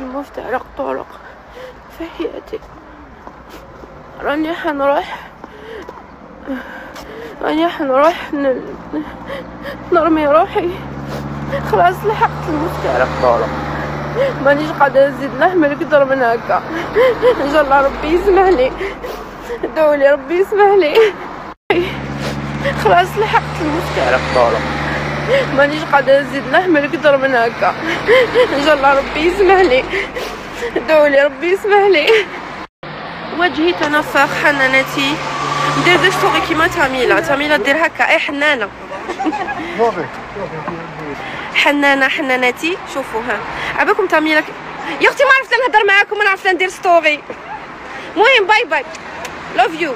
المفترق طرق في حياتي. راني حنروح نرمي روحي. خلاص لحقت المفترق طرق، مانيش قادرة نزيد نحمل اكثر من هكا. ان شاء الله ربي يسمح لي، ادعولي ربي يسمح لي. خلاص لحقت المفترق طرق، مانيش قادرة نزيد نحمل اكثر من هكا. ان شاء الله ربي يسمح لي، ادعولي ربي يسمح لي. وجهي تنفخ. حنانتي ندير دي ستوري كيما تميلة دير هكا. اي حنانة حنانتي. شوفوا ها عباكم تميلة يا اختي ما عرفت نهضر معاكم، ما عرفت ندير ستوري. المهم باي باي، لوف يو.